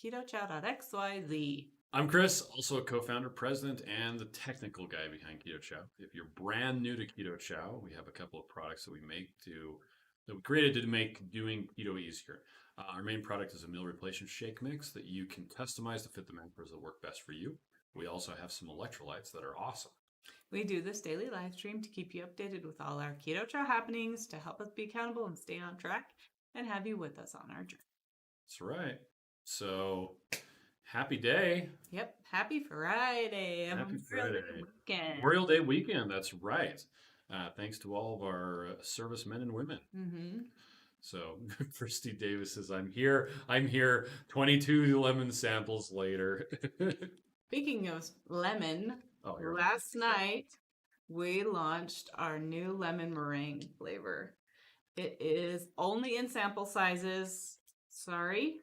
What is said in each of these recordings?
ketochow.xyz. I'm Chris, also a co-founder, president, and the technical guy behind Keto Chow. If you're brand new to Keto Chow, we have a couple of products that we created to make doing keto easier. Our main product is a meal replacement shake mix that you can customize to fit the macros that work best for you. We also have some electrolytes that are awesome. We do this daily live stream to keep you updated with all our Keto Chow happenings, to help us be accountable and stay on track, and have you with us on our journey. That's right. So, happy day. Yep. Happy Friday. Happy Friday. Weekend. Memorial Day weekend. That's right. Thanks to all of our servicemen and women. Mm-hmm. So, Christy Davis says, I'm here. 22 lemon samples later. Speaking of lemon, last night we launched our new lemon meringue flavor. It is only in sample sizes. Sorry.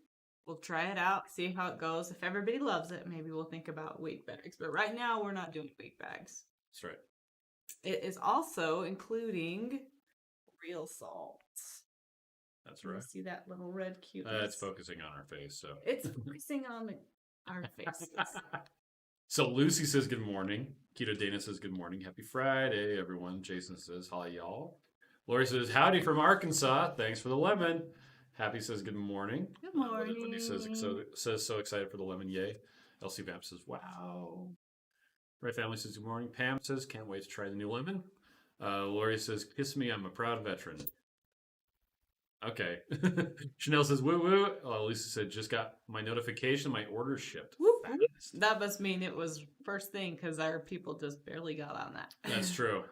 We'll try it out, see how it goes. If everybody loves it, maybe we'll think about week bags. But right now, we're not doing week bags. That's right. It is also including real salt. That's right. See that little red cuteness? It's focusing on our face, so. It's focusing on our faces. So Lucy says good morning. Keto Dana says good morning. Happy Friday, everyone. Jason says hi, y'all. Lori says howdy from Arkansas. Thanks for the lemon. Happy says good morning. Good morning. Wendy says so excited for the lemon. Yay. Elsie Vamp says wow. Ray Family says good morning. Pam says can't wait to try the new lemon. Lori says kiss me. I'm a proud veteran. Okay. Chanel says woo woo. Lisa said just got my notification. My order shipped. That must mean it was first thing because our people just barely got on that. That's true.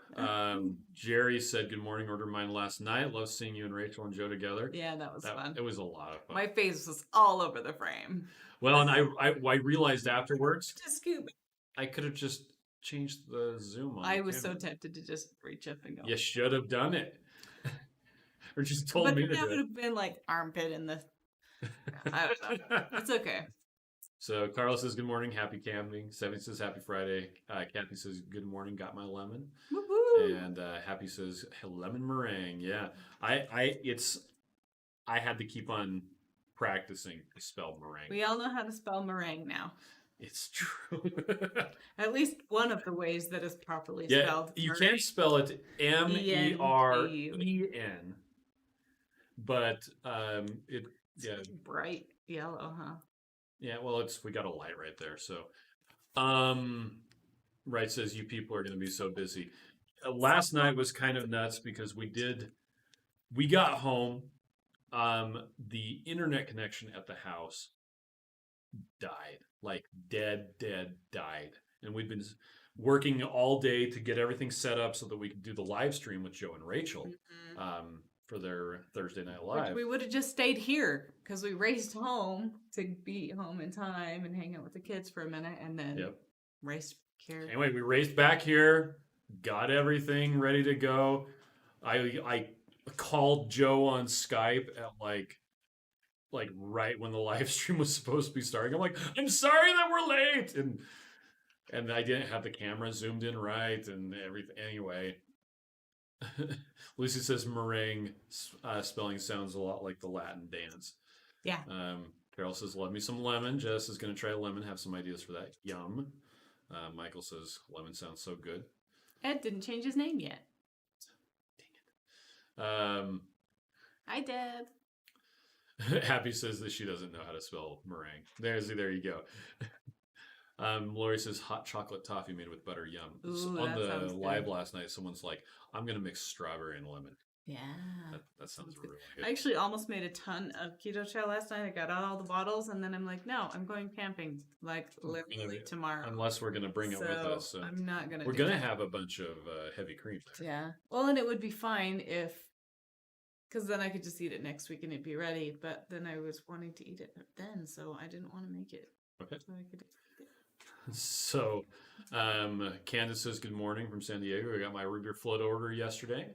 Jerry said good morning. Ordered mine last night. Love seeing you and Rachel and Joe together. Yeah, that was fun. It was a lot of fun. My face was all over the frame. Well, and I realized afterwards. Just scoop. I could have just changed the zoom on. I was so tempted to just reach up and go. You should have done it. Or just told me to do it. That would have been like armpit in the. I don't know. It's okay. So Carlos says good morning, happy camping. Seven says happy Friday. Kathy says good morning, got my lemon. Woo-hoo. And Happy says lemon meringue. Yeah, I had to keep on practicing to spell meringue. We all know how to spell meringue now. It's true. At least one of the ways that is properly spelled. You can't spell it MEREN, but it's bright yellow, huh? Yeah, well, we got a light right there. So, Right says you people are going to be so busy. Last night was kind of nuts because we got home. The internet connection at the house died, like dead died. And we'd been working all day to get everything set up so that we could do the live stream with Joe and Rachel. Mm-hmm. For their Thursday Night Live. Which we would have just stayed here because we raced home to be home in time and hang out with the kids for a minute and then raced here. Anyway, we raced back here, got everything ready to go. I called Joe on Skype at like right when the live stream was supposed to be starting. I'm like, I'm sorry that we're late. And I didn't have the camera zoomed in right and everything. Anyway. Lucy says meringue spelling sounds a lot like the Latin dance. Yeah. Carol says love me some lemon. Jess is going to try lemon. Have some ideas for that. Yum. Michael says lemon sounds so good. Ed didn't change his name yet. Dang it. Hi, Deb. Happy says that she doesn't know how to spell meringue. There you go. Lori says hot chocolate toffee made with butter. Yum. Ooh, on the live last night, someone's like, I'm going to mix strawberry and lemon. Yeah. That sounds really good. I actually almost made a ton of Keto Chow last night. I got out all the bottles and then I'm like, no, I'm going camping like literally tomorrow. Unless we're going to bring it with us. So I'm not going to. We're going to have a bunch of heavy cream there. Yeah. Well, and it would be fine because then I could just eat it next week and it'd be ready. But then I was wanting to eat it then, so I didn't want to make it. Okay. So I could. So, Candace says good morning from San Diego. I got my root beer float order yesterday.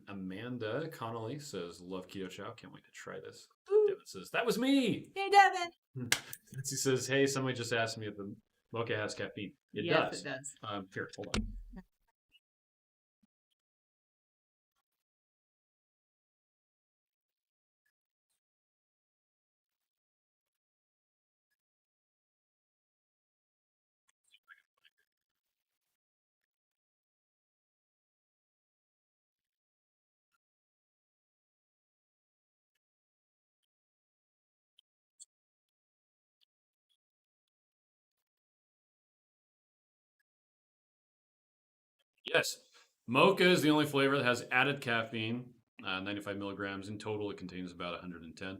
Amanda Connolly says love Keto Chow. Can't wait to try this. Ooh. Devin says that was me. Hey, Devin. Nancy says hey, somebody just asked me if the mocha has caffeine. It does. It does. Here, hold on. Yes. Mocha is the only flavor that has added caffeine, 95 milligrams. In total, it contains about 110.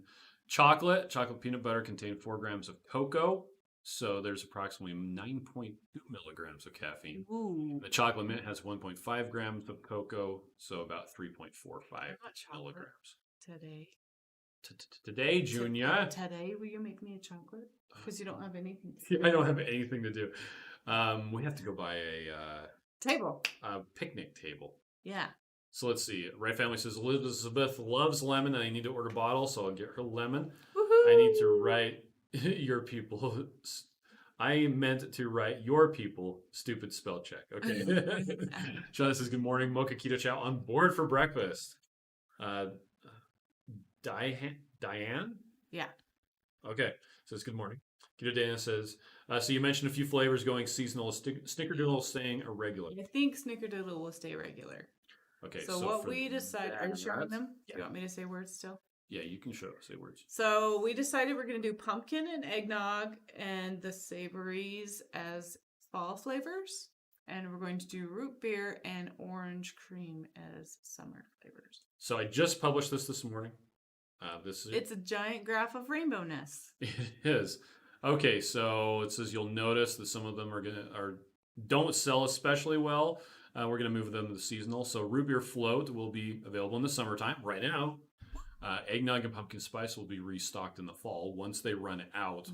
Chocolate peanut butter contain 4 grams of cocoa. So there's approximately 9.2 milligrams of caffeine. Ooh. The chocolate mint has 1.5 grams of cocoa, so about 3.45 I want chocolate milligrams. today. Today, Junior. Today, will you make me a chocolate? Because you don't have anything. I don't have anything to do. We have to go buy Table. a picnic table. Yeah. So let's see. Right Family says Elizabeth loves lemon and I need to order bottles, so I'll get her lemon. Woohoo! I need to write your people. I meant to write your people stupid spell check. Okay. John says good morning. Mocha Keto Chow on board for breakfast. Diane? Yeah. Okay. Says good morning. Keto Dana says, so you mentioned a few flavors going seasonal. Snickerdoodle staying irregular. I think Snickerdoodle will stay regular. Okay. So what we decided, are you showing them? Yeah. Do you want me to say words still? Yeah, you can say words. So we decided we're going to do pumpkin and eggnog and the savories as fall flavors. And we're going to do root beer and orange cream as summer flavors. So I just published this morning. It's a giant graph of rainbow nests. It is. Okay, so it says you'll notice that some of them don't sell especially well. We're gonna move them to the seasonal. So root beer float will be available in the summertime. Right now, eggnog and pumpkin spice will be restocked in the fall. Once they run out,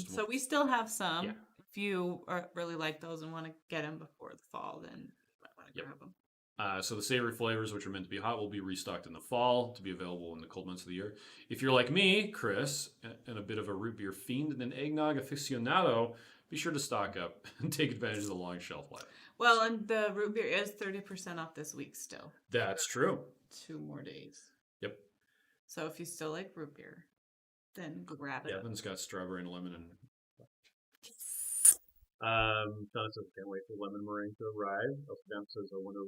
So we still have some. Yeah. If you really like those and want to get them before the fall, then you might want to grab them. So the savory flavors, which are meant to be hot, will be restocked in the fall to be available in the cold months of the year. If you're like me, Chris, and a bit of a root beer fiend and an eggnog aficionado, be sure to stock up and take advantage of the long shelf life. Well, and the root beer is 30% off this week still. That's true. 2 more days. Yep. So if you still like root beer, then grab it. Evan's got strawberry and lemon and John says, can't wait for lemon meringue to arrive. Elspeth says, I wonder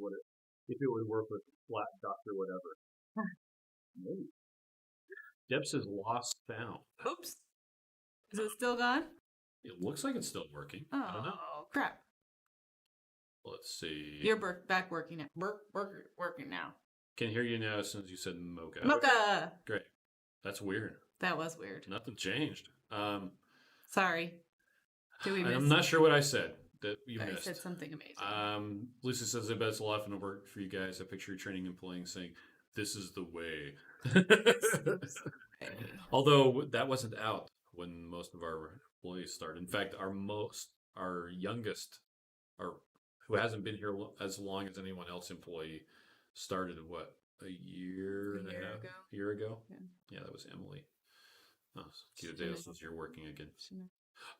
if it would work with flat Dr. Whatever. No. Deb says, lost sound. Oops. Is it still gone? It looks like it's still working. Oh, I don't know. crap. Let's see. You're back working now. Working now. Can hear you now as soon as you said mocha. Mocha! Great. That's weird. That was weird. Nothing changed. Sorry. I'm not sure what I said that you missed. I said something amazing. Lucy says, I bet it's a lot of fun to work for you guys. I picture you training employees saying, this is the way. Although that wasn't out when most of our employees started. In fact, our youngest, who hasn't been here as long as anyone else employee, started a year and a half ago. Yeah, that was Emily. Oh, Keto Dale says you're working again.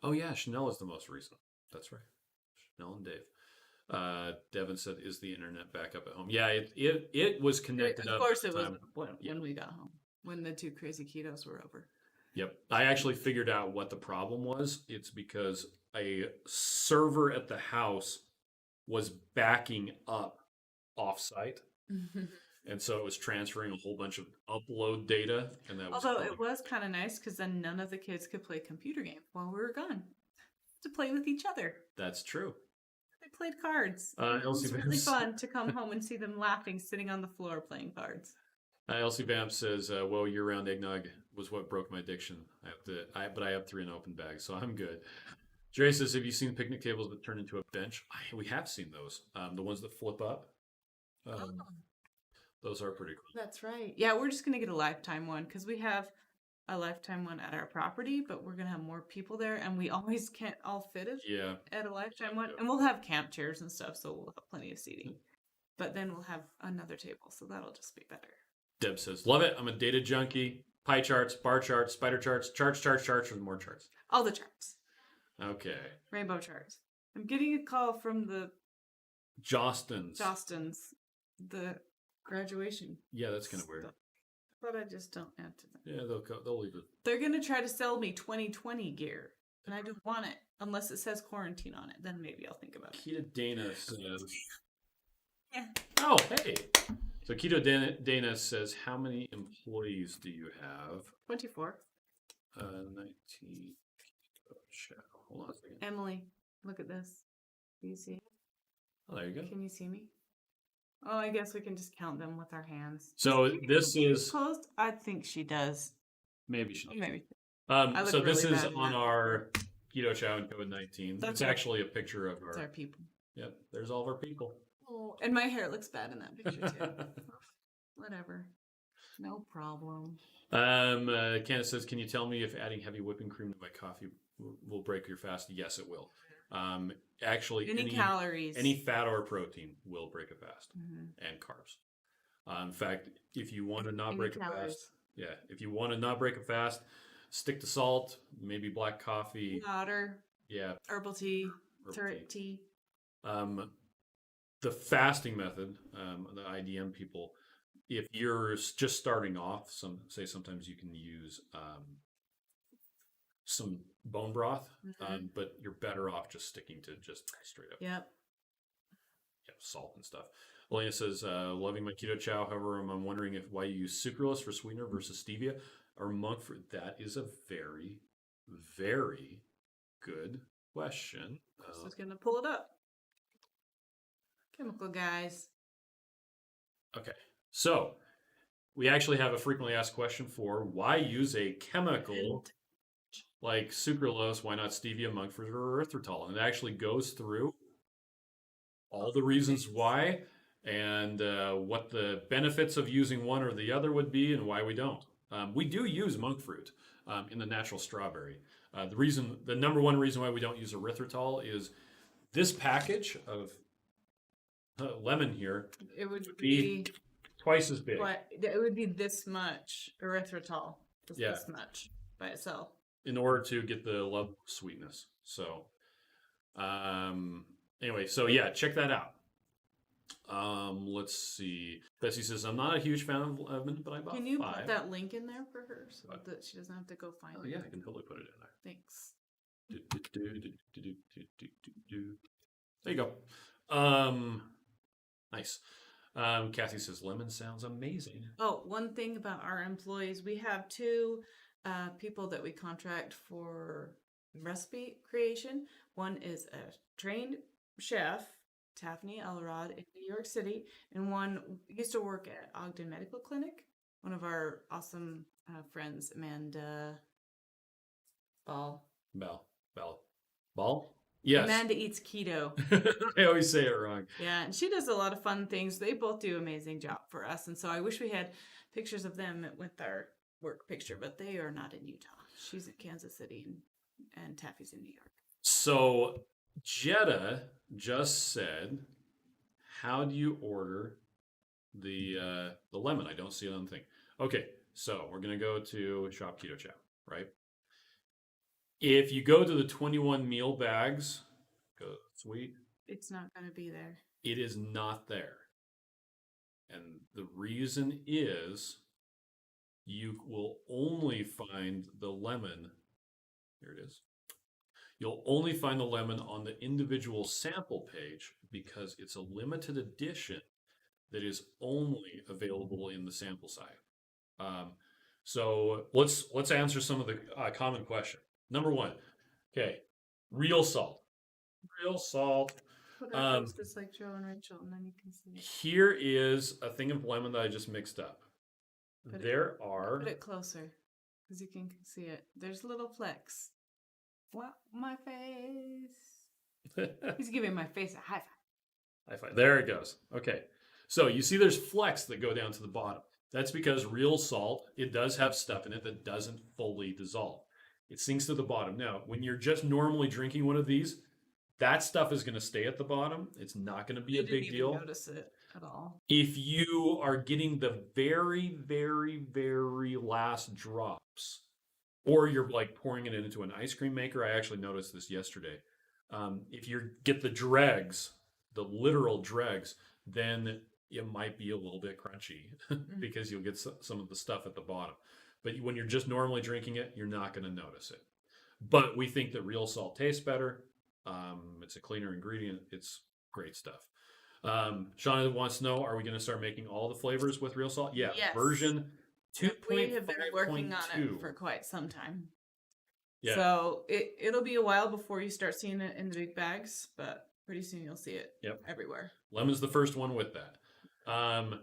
Oh yeah, Chanel is the most recent. That's right. Chanel and Dave. Devin said, "Is the internet back up at home?" Yeah, it was connected up. Of course, it was when we got home, when the 2 crazy ketos were over. Yep, I actually figured out what the problem was. It's because a server at the house was backing up offsite. And so it was transferring a whole bunch of upload data, and that was. Although it was kind of nice because then none of the kids could play computer games while we were gone to play with each other. That's true. They played cards. It was really fun to come home and see them laughing, sitting on the floor playing cards. Elsie Bam says, "Well, year-round eggnog was what broke my addiction. But I have 3 in open bags, so I'm good." Dre says, "Have you seen picnic tables that turn into a bench?" We have seen those. The ones that flip up. Those are pretty cool. That's right. Yeah, we're just going to get a lifetime one because we have a lifetime one at our property, but we're going to have more people there and we always can't all fit it at a lifetime one. And we'll have camp chairs and stuff, so we'll have plenty of seating. But then we'll have another table, so that'll just be better. Deb says, love it. I'm a data junkie. Pie charts, bar charts, spider charts, charts, and more charts. All the charts. Okay. Rainbow charts. I'm getting a call from the Jostins. The graduation. Yeah, that's kind of weird. But I just don't answer them. Yeah, they'll leave it. They're going to try to sell me 2020 gear, and I don't want it unless it says quarantine on it. Then maybe I'll think about it. Keto Dana says... Yeah. Oh, hey! So Keto Dana says, how many employees do you have? 24. 19. Hold on a second. Emily, look at this. Do you see it? Oh, there you go. Can you see me? Oh, I guess we can just count them with our hands. So this Is is closed? I think she does. maybe she. Maybe. I look So this really is bad in on that our Keto Chow and COVID-19. That's It's our- actually a picture of It's our. our people. Yep, there's all of our people. Oh, and my hair looks bad in that picture too. Whatever. No problem. Candace says, "Can you tell me if adding heavy whipping cream to my coffee will break your fast?" Yes, it will. Actually, Any calories. any fat or protein will break a fast, Mhm. and carbs. In fact, if you want to not Any break a calories. fast, yeah, if you want to not break a fast, stick to salt, maybe black coffee, Water, yeah, herbal tea, herbal turret tea. The fasting method, the IDM people, if you're just starting off, sometimes you can use some bone broth, but you're better off just sticking to just straight up Yep. salt and stuff. Elena says, loving my keto chow. However, I'm wondering if why you use sucralose for sweetener versus stevia or monk fruit. That is a very, very good question. Chris is gonna pull it up. Chemical guys. Okay, so we actually have a frequently asked question for why use a chemical like sucralose, why not stevia, monk fruit, or erythritol? And it actually goes through all the reasons why and what the benefits of using one or the other would be and why we don't. We do use monk fruit in the natural strawberry. The number one reason why we don't use erythritol is this package of lemon here It would be twice as big. But it would be this much erythritol. Just Yeah. this much by itself. In order to get the love sweetness. So, anyway, so yeah, check that out. Let's see. Bessie says, I'm not a huge fan of lemon, but I bought 5. Can you put that link in there for her so that she doesn't have to go find it? Yeah, I can totally put it in there. Thanks. There you go. Nice. Kathy says, lemon sounds amazing. Oh, one thing about our employees, we have 2 people that we contract for recipe creation. One is a trained chef, Taffany Elrod in New York City, and one used to work at Ogden Medical Clinic. One of our awesome friends, Amanda Ball. Ball? Yes. Amanda eats keto. I always say it wrong. Yeah, and she does a lot of fun things. They both do an amazing job for us. And so I wish we had pictures of them with our work picture, but they are not in Utah. She's in Kansas City and Taffy's in New York. So Jetta just said, how do you order the lemon? I don't see it on the thing. Okay, so we're going to go to Shop Keto Chow, right? If you go to the 21 meal bags, go sweet. It's not going to be there. It is not there. And the reason is you will only find the lemon. Here it is. You'll only find the lemon on the individual sample page because it's a limited edition that is only available in the sample size. So let's answer some of the common questions. Number 1, okay, real salt. Real salt. Put our just like Joe and Rachel, and then you can see it. Here is a thing of lemon that I just mixed up. Put it closer, because you can see it. There's little flecks. What? My face. He's giving my face a high five. High five. There it goes. Okay. So you see there's flecks that go down to the bottom. That's because real salt, it does have stuff in it that doesn't fully dissolve. It sinks to the bottom. Now, when you're just normally drinking one of these, that stuff is going to stay at the bottom. It's not going to be a big deal. Didn't notice it at all. If you are getting the very, very, very last drops, or you're like pouring it into an ice cream maker, I actually noticed this yesterday. If you get the dregs, the literal dregs, then it might be a little bit crunchy because you'll get some of the stuff at the bottom. But when you're just normally drinking it, you're not going to notice it. But we think that real salt tastes better. It's a cleaner ingredient. It's great stuff. Shauna wants to know, are we going to start making all the flavors with real salt? Yeah. Yes. Version 2.5.2. We have been working on it for quite some time. Yeah. So it'll be a while before you start seeing it in the big bags, but pretty soon you'll see it everywhere. Lemon's the first one with that. Keto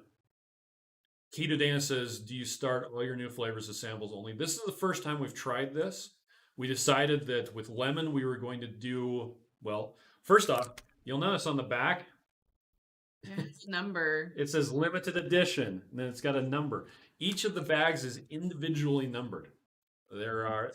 Dana says, do you start all your new flavors as samples only? This is the first time we've tried this. We decided that with lemon, we were going to do, well, first off, you'll notice on the back, It's number. it says limited edition, and then it's got a number. Each of the bags is individually numbered. There are,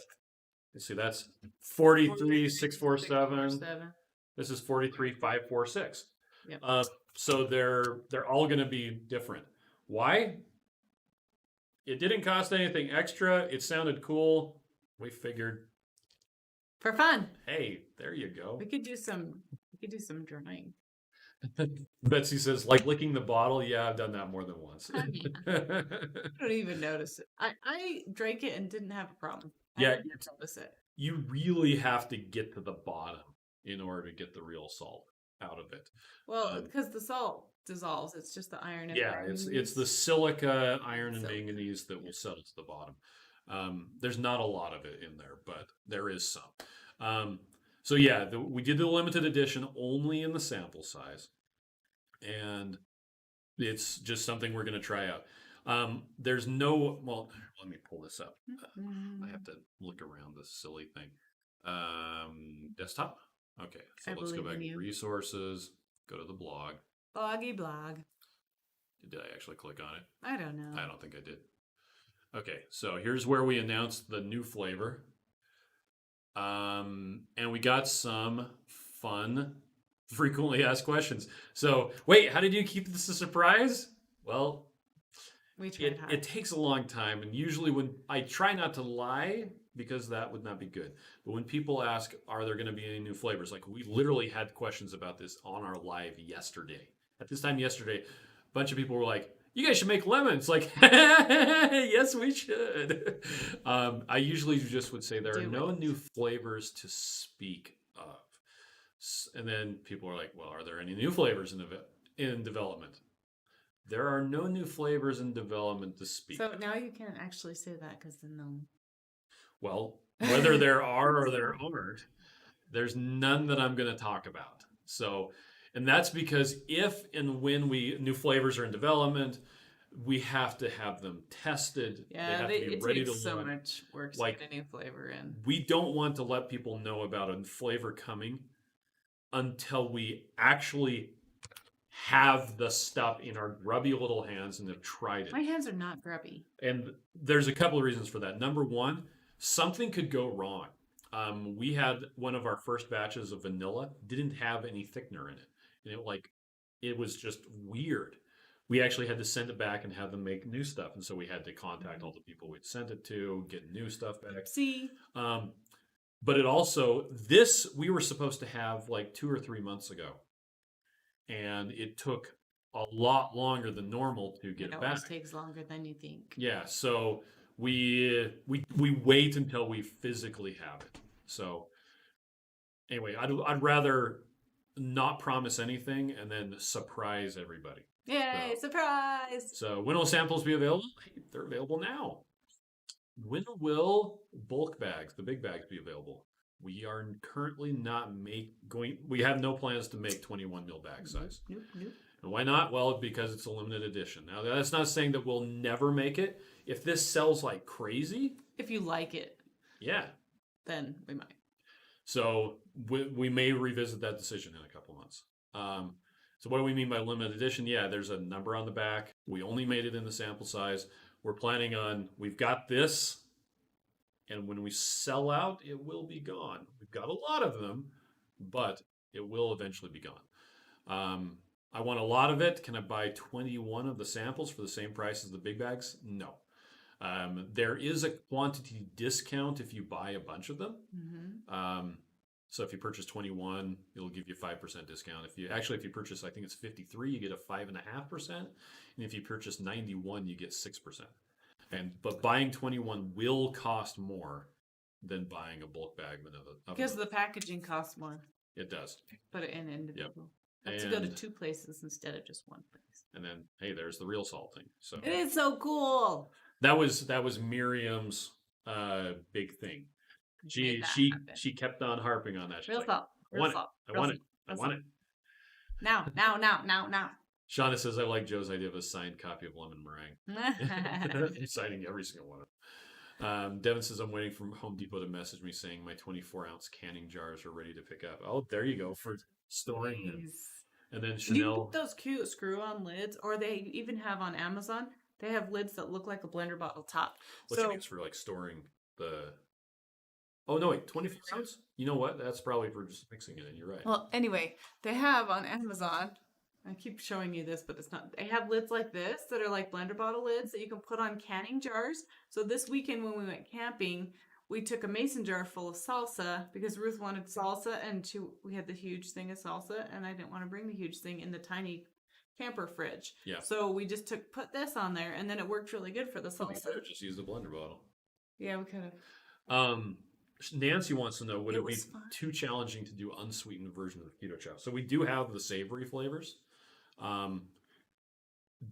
let's see, that's 43,647. This is 43,546. Yep. So they're all going to be different. Why? It didn't cost anything extra. It sounded cool. We figured, For fun. hey, there you go. We could do some drawing. Betsy says, like licking the bottle. Yeah, I've done that more than once. I don't even notice it. I drank it and didn't have a problem. Yeah, I didn't notice it. You really have to get to the bottom in order to get the real salt out of it. Well, because the salt dissolves, it's just the iron and Yeah, manganese. it's the silica, iron, and manganese that will settle to the bottom. There's not a lot of it in there, but there is some. So yeah, we did the limited edition only in the sample size, and it's just something we're going to try out. There's no, well, let me pull this up. I have to look around this silly thing. Desktop. Okay, so let's go back to resources. Go to the blog. Bloggy blog. Did I actually click on it? I don't know. I don't think I did. Okay, so here's where we announced the new flavor. And we got some fun frequently asked questions. So, wait, how did you keep this a surprise? Well, we tried hard. It takes a long time, and usually when I try not to lie because that would not be good. But when people ask, are there going to be any new flavors? Like we literally had questions about this on our live yesterday. At this time yesterday, a bunch of people were like, you guys should make lemons. Like, yes, we should. I usually just would say there are no new flavors to speak of. And then people are like, well, are there any new flavors in development? There are no new flavors in development to speak. So now you can't actually say that because then they'll. Well, whether there are or there aren't, there's none that I'm going to talk about. So, and that's because if and when new flavors are in development, we have to have them tested. Yeah, they have to be ready to so much work to get a new flavor in. We don't want to let people know about a flavor coming until we actually have the stuff in our grubby little hands and have tried it. My hands are not grubby. And there's a couple of reasons for that. Number one, something could go wrong. We had one of our first batches of vanilla didn't have any thickener in it, and it was just weird. We actually had to send it back and have them make new stuff, and so we had to contact all the people we'd sent it to, get new stuff back. See, but it also we were supposed to have like 2 or 3 months ago, and it took a lot longer than normal to get it back. It always takes longer than you think. Yeah, so we wait until we physically have it. So anyway, I'd rather not promise anything and then surprise everybody. Yay, surprise! So when will samples be available? Hey, they're available now. When will bulk bags, the big bags, be available? We are currently not we have no plans to make 21 mil bag size. Nope. And why not? Well, because it's a limited edition. Now, that's not saying that we'll never make it. If this sells like crazy. If you like it. Yeah. Then we might. So we may revisit that decision in a couple months. So what do we mean by limited edition? Yeah, there's a number on the back. We only made it in the sample size. We're planning on, we've got this, and when we sell out, it will be gone. We've got a lot of them, but it will eventually be gone. I want a lot of it. Can I buy 21 of the samples for the same price as the big bags? No. There is a quantity discount if you buy a bunch of them. Mm-hmm. So if you purchase 21, it'll give you 5% discount. If you purchase, I think it's 53, you get a 5.5%. And if you purchase 91, you get 6%. But buying 21 will cost more than buying a bulk bag. Because the packaging costs more. It does. Put it in individual. Yep. Have to go to 2 places instead of just 1 place. And then, hey, there's the real salt thing. So it is so cool. That was Miriam's big thing. She kept on harping on that. She's real salt. I want it. Now. Shauna says, I like Joe's idea of a signed copy of lemon meringue. I'm signing every single one. Devin says, I'm waiting for Home Depot to message me saying my 24-ounce canning jars are ready to pick up. Oh, there you go for storing them. Nice. And then You can Chanel. get those cute screw-on lids, or they even have on Amazon. They have lids that look like a blender bottle top. What you mean for like storing the. Oh, no, wait, 24 ounce? You know what? That's probably for just mixing it in. You're right. Well, anyway, they have on Amazon. I keep showing you this, but it's not. They have lids like this that are like blender bottle lids that you can put on canning jars. So this weekend when we went camping, we took a mason jar full of salsa because Ruth wanted salsa, and we had the huge thing of salsa, and I didn't want to bring the huge thing in the tiny camper fridge. Yeah. So we just put this on there, and then it worked really good for the We could salsa. have just used the blender bottle. Yeah, we could have. Nancy wants to know, would it be fun. too challenging to do unsweetened version of Keto Chow? So we do have the savory flavors.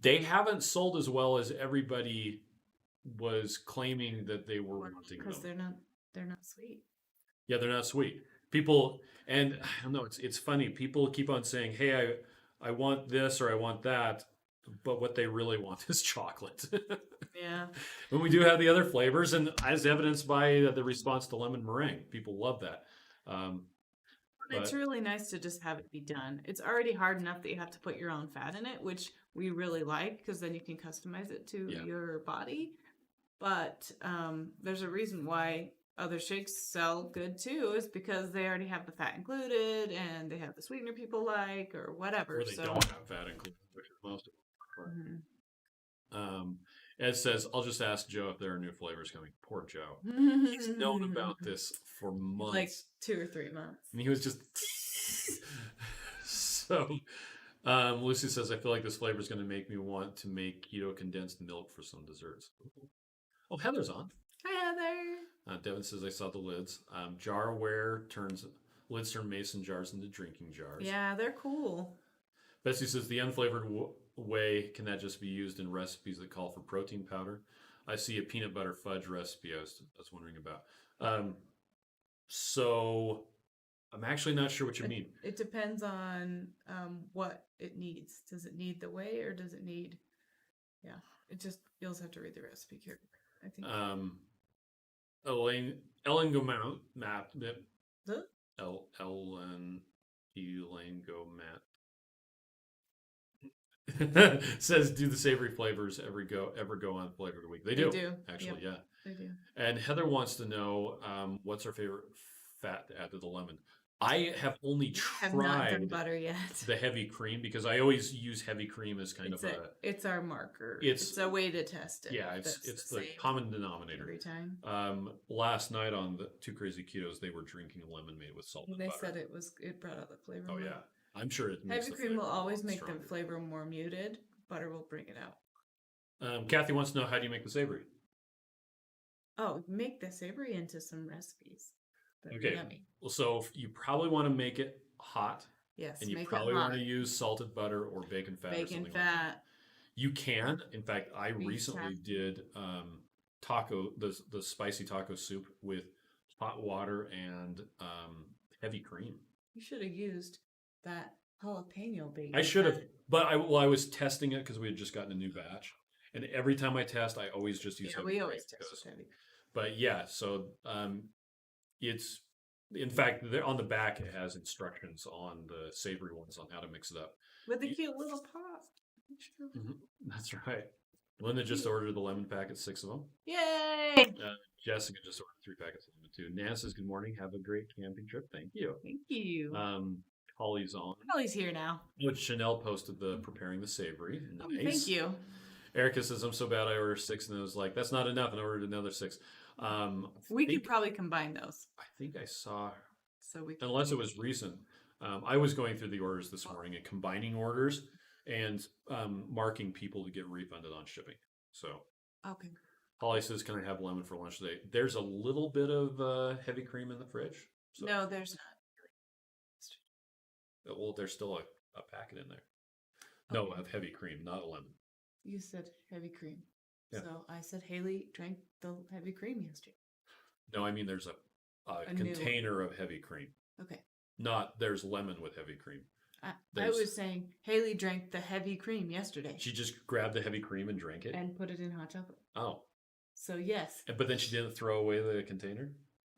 They haven't sold as well as everybody was claiming that they were wanting Because them. they're not sweet. Yeah, they're not sweet. People, and I don't know, it's funny. People keep on saying, "Hey, I want this or I want that," but what they really want is chocolate. Yeah. When we do have the other flavors, and as evidenced by the response to lemon meringue, people love that. It's really nice to just have it be done. It's already hard enough that you have to put your own fat in it, which we really like because then you can customize it to your body. But there's a reason why other shakes sell good too, is because they already have the fat included and they have the sweetener people like or whatever. Or they don't have fat included, which is most of them. Ed says, I'll just ask Joe if there are new flavors coming. Poor Joe. He's known about this for months. Like 2 or 3 months. And he was just... So, Lucy says, I feel like this flavor is going to make me want to make keto condensed milk for some desserts. Oh, Heather's on. Hi, Heather. Devin says, I saw the lids. Lids turn mason jars into drinking jars. Yeah, they're cool. Betsy says, the unflavored way, can that just be used in recipes that call for protein powder? I see a peanut butter fudge recipe I was wondering about. So I'm actually not sure what you mean. It depends on what it needs. Does it need the whey or does it need... Yeah, you'll just have to read the recipe here, I think. Ellen Gomount, Matt, Huh? Ellen Gomat says, do the savory flavors ever go on flavor of the week? They do. Actually, yep. Yeah. They do. And Heather wants to know what's our favorite fat to add to the lemon. I have only tried not done butter yet. The heavy cream because I always use heavy cream as kind it's our marker. It's a way to test it. Yeah, it's the common denominator every time. Last night on the Two Crazy Ketos, they were drinking lemon made with salt and butter. They said it brought out the flavor. Oh yeah, I'm sure it makes heavy cream will always make the flavor more muted. Butter will bring it out. Kathy wants to know, how do you make the savory? Oh, make the savory into some recipes. Okay. Yummy. So you probably want to make it hot. Yes. And you probably want to use salted butter or bacon fat. Bacon or fat. Like that. You can. In fact, I recently did the spicy taco soup with hot water and heavy cream. You should have used that jalapeno bacon. I should have, but I was testing it because we had just gotten a new batch, and every time I test, I always just use. Yeah, we always test heavy. But yeah, so it's, in fact, on the back it has instructions on the savory ones on how to mix it up with a cute little pot. Mm-hmm. That's right. Linda just ordered the lemon packet, 6 of them. Yay! Jessica just ordered 3 packets of lemon too. Nan says, good morning, have a great camping trip. Thank you. Thank you. Holly's on. Holly's here now. Which Chanel posted the preparing the savory. Nice. Oh, thank you. Erica says, I'm so bad I ordered 6, and I was like, that's not enough, and I ordered another 6. We could probably combine those. I think I saw, so we unless it was recent. I was going through the orders this morning and combining orders and marking people to get refunded on shipping. So okay. Holly says, can I have lemon for lunch today? There's a little bit of heavy cream in the fridge. So. No, there's not. Well, there's still a packet in there. Okay. No, of heavy cream, not a lemon. You said heavy cream. Yeah. So I said Haley drank the heavy cream yesterday. No, I mean there's a container of heavy cream. Okay. Not there's lemon with heavy cream. I There's was saying Haley drank the heavy cream yesterday she just grabbed the heavy cream and drank it. and put it in hot chocolate. Oh, So yes, but then she didn't throw away the container.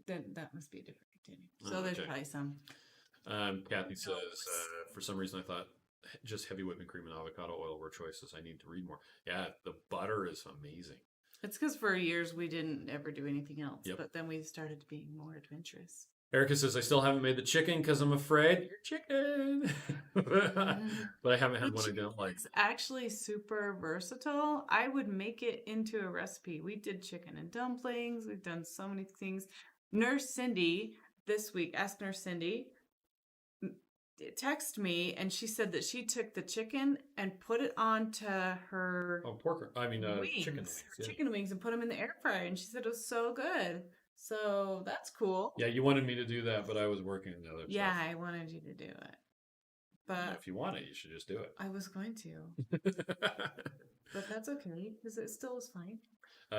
then that must be a different container. So Oh, there's okay. probably some. Kathy says, for some reason I thought just heavy whipping cream and avocado oil were choices. I need to read more. Yeah, the butter is amazing. It's because for years we didn't ever do anything else, Yep. but then we started being more adventurous. Erica says, I still haven't made the chicken because I'm afraid you're chicken. But I haven't had one I don't like. It's actually super versatile. I would make it into a recipe. We did chicken and dumplings. We've done so many things. Nurse Cindy this week, ask Nurse Cindy, text me, and she said that she took the chicken and put it onto her Wings. Chicken wings. Her chicken wings, and put them in the air fryer. And she said it was so good. So that's cool. Yeah, you wanted me to do that, but I was working on the other Yeah, stuff. I wanted you to do it. But if you want it, you should just do it. I was going to. But that's okay, because it still is fine.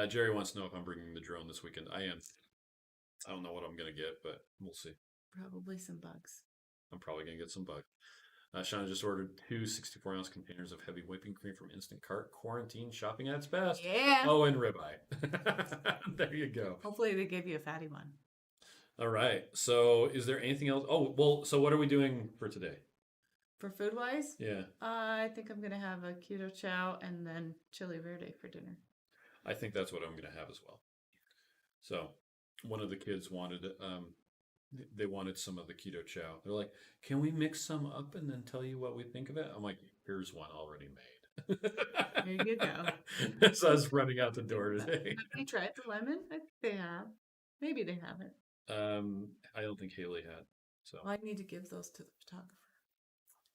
Jerry wants to know if I'm bringing the drone this weekend. I am. I don't know what I'm going to get, but we'll see. Probably some bugs. I'm probably going to get some bug. Shauna just ordered 2 64-ounce containers of heavy whipping cream from Instant Cart. Quarantine shopping at its best. Yeah. Oh, and ribeye. There you go. Hopefully they give you a fatty one. All right. So is there anything else? Oh, well, so what are we doing for today? For food-wise? Yeah. I think I'm going to have a Keto Chow and then chili verde for dinner. I think that's what I'm going to have as well. So one of the kids wanted they wanted some of the Keto Chow. They're like, can we mix some up and then tell you what we think of it? I'm like, here's one already made. There you go. So I was running out the door today. Have they tried the lemon? I think they have. Maybe they haven't. I don't think Haley had. So Well, I need to give those to the photographer.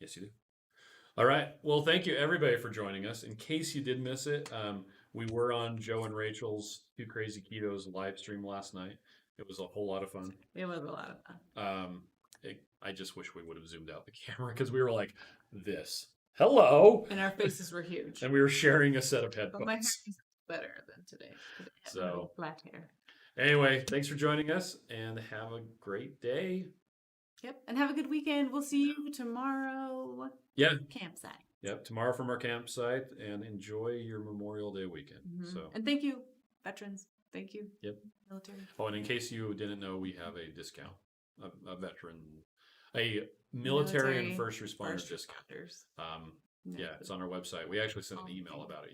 Yes, you do. All right. Well, thank you everybody for joining us. In case you did miss it, we were on Joe and Rachel's Two Crazy Ketos live stream last night. It was a whole lot of fun. It was a lot of fun. I just wish we would have zoomed out the camera because we were like this. Hello. And our faces were huge. And we were sharing a set of headphones. But my hair is better than today. So flat hair. Anyway, thanks for joining us and have a great day. Yep. And have a good weekend. We'll see you tomorrow. Yeah. Campsite. Yep. Tomorrow from our campsite, and enjoy your Memorial Day weekend. Mm-hmm. So. And thank you, veterans. Thank you. Yep. Military. Oh, and in case you didn't know, we have a discount, a veteran, a military and first responder discount. Yeah, it's on our website. We actually sent an email about it yesterday.